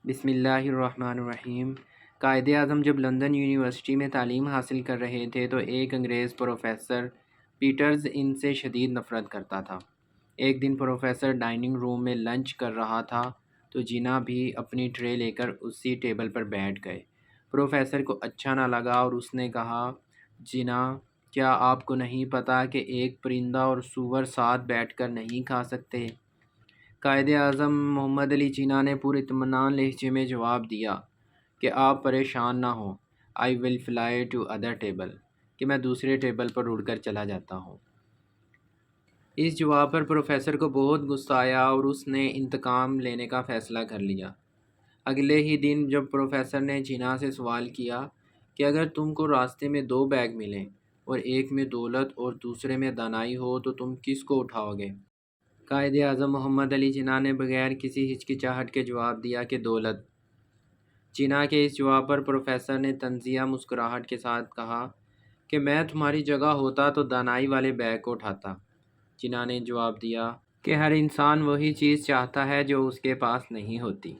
بسم اللہ الرحمن الرحیم۔ قائد اعظم جب لندن یونیورسٹی میں تعلیم حاصل کر رہے تھے تو ایک انگریز پروفیسر پیٹرز ان سے شدید نفرت کرتا تھا۔ ایک دن پروفیسر ڈائننگ روم میں لنچ کر رہا تھا تو جینا بھی اپنی ٹرے لے کر اسی ٹیبل پر بیٹھ گئے۔ پروفیسر کو اچھا نہ لگا اور اس نے کہا، جینا، کیا آپ کو نہیں پتہ کہ ایک پرندہ اور سور ساتھ بیٹھ کر نہیں کھا سکتے؟ قائد اعظم محمد علی جناح نے پورے اطمینان لہجے میں جواب دیا کہ آپ پریشان نہ ہوں، آئی ول فلائی ٹو ادر ٹیبل، کہ میں دوسرے ٹیبل پر اڑ کر چلا جاتا ہوں۔ اس جواب پر پروفیسر کو بہت غصہ آیا اور اس نے انتقام لینے کا فیصلہ کر لیا۔ اگلے ہی دن جب پروفیسر نے جناح سے سوال کیا کہ اگر تم کو راستے میں 2 بیگ ملیں اور ایک میں دولت اور دوسرے میں دانائی ہو تو تم کس کو اٹھاؤ گے؟ قائد اعظم محمد علی جناح نے بغیر کسی ہچکچاہٹ کے جواب دیا کہ دولت۔ جناح کے اس جواب پر پروفیسر نے طنزیہ مسکراہٹ کے ساتھ کہا کہ میں تمہاری جگہ ہوتا تو دانائی والے بیگ کو اٹھاتا۔ جناح نے جواب دیا کہ ہر انسان وہی چیز چاہتا ہے جو اس کے پاس نہیں ہوتی۔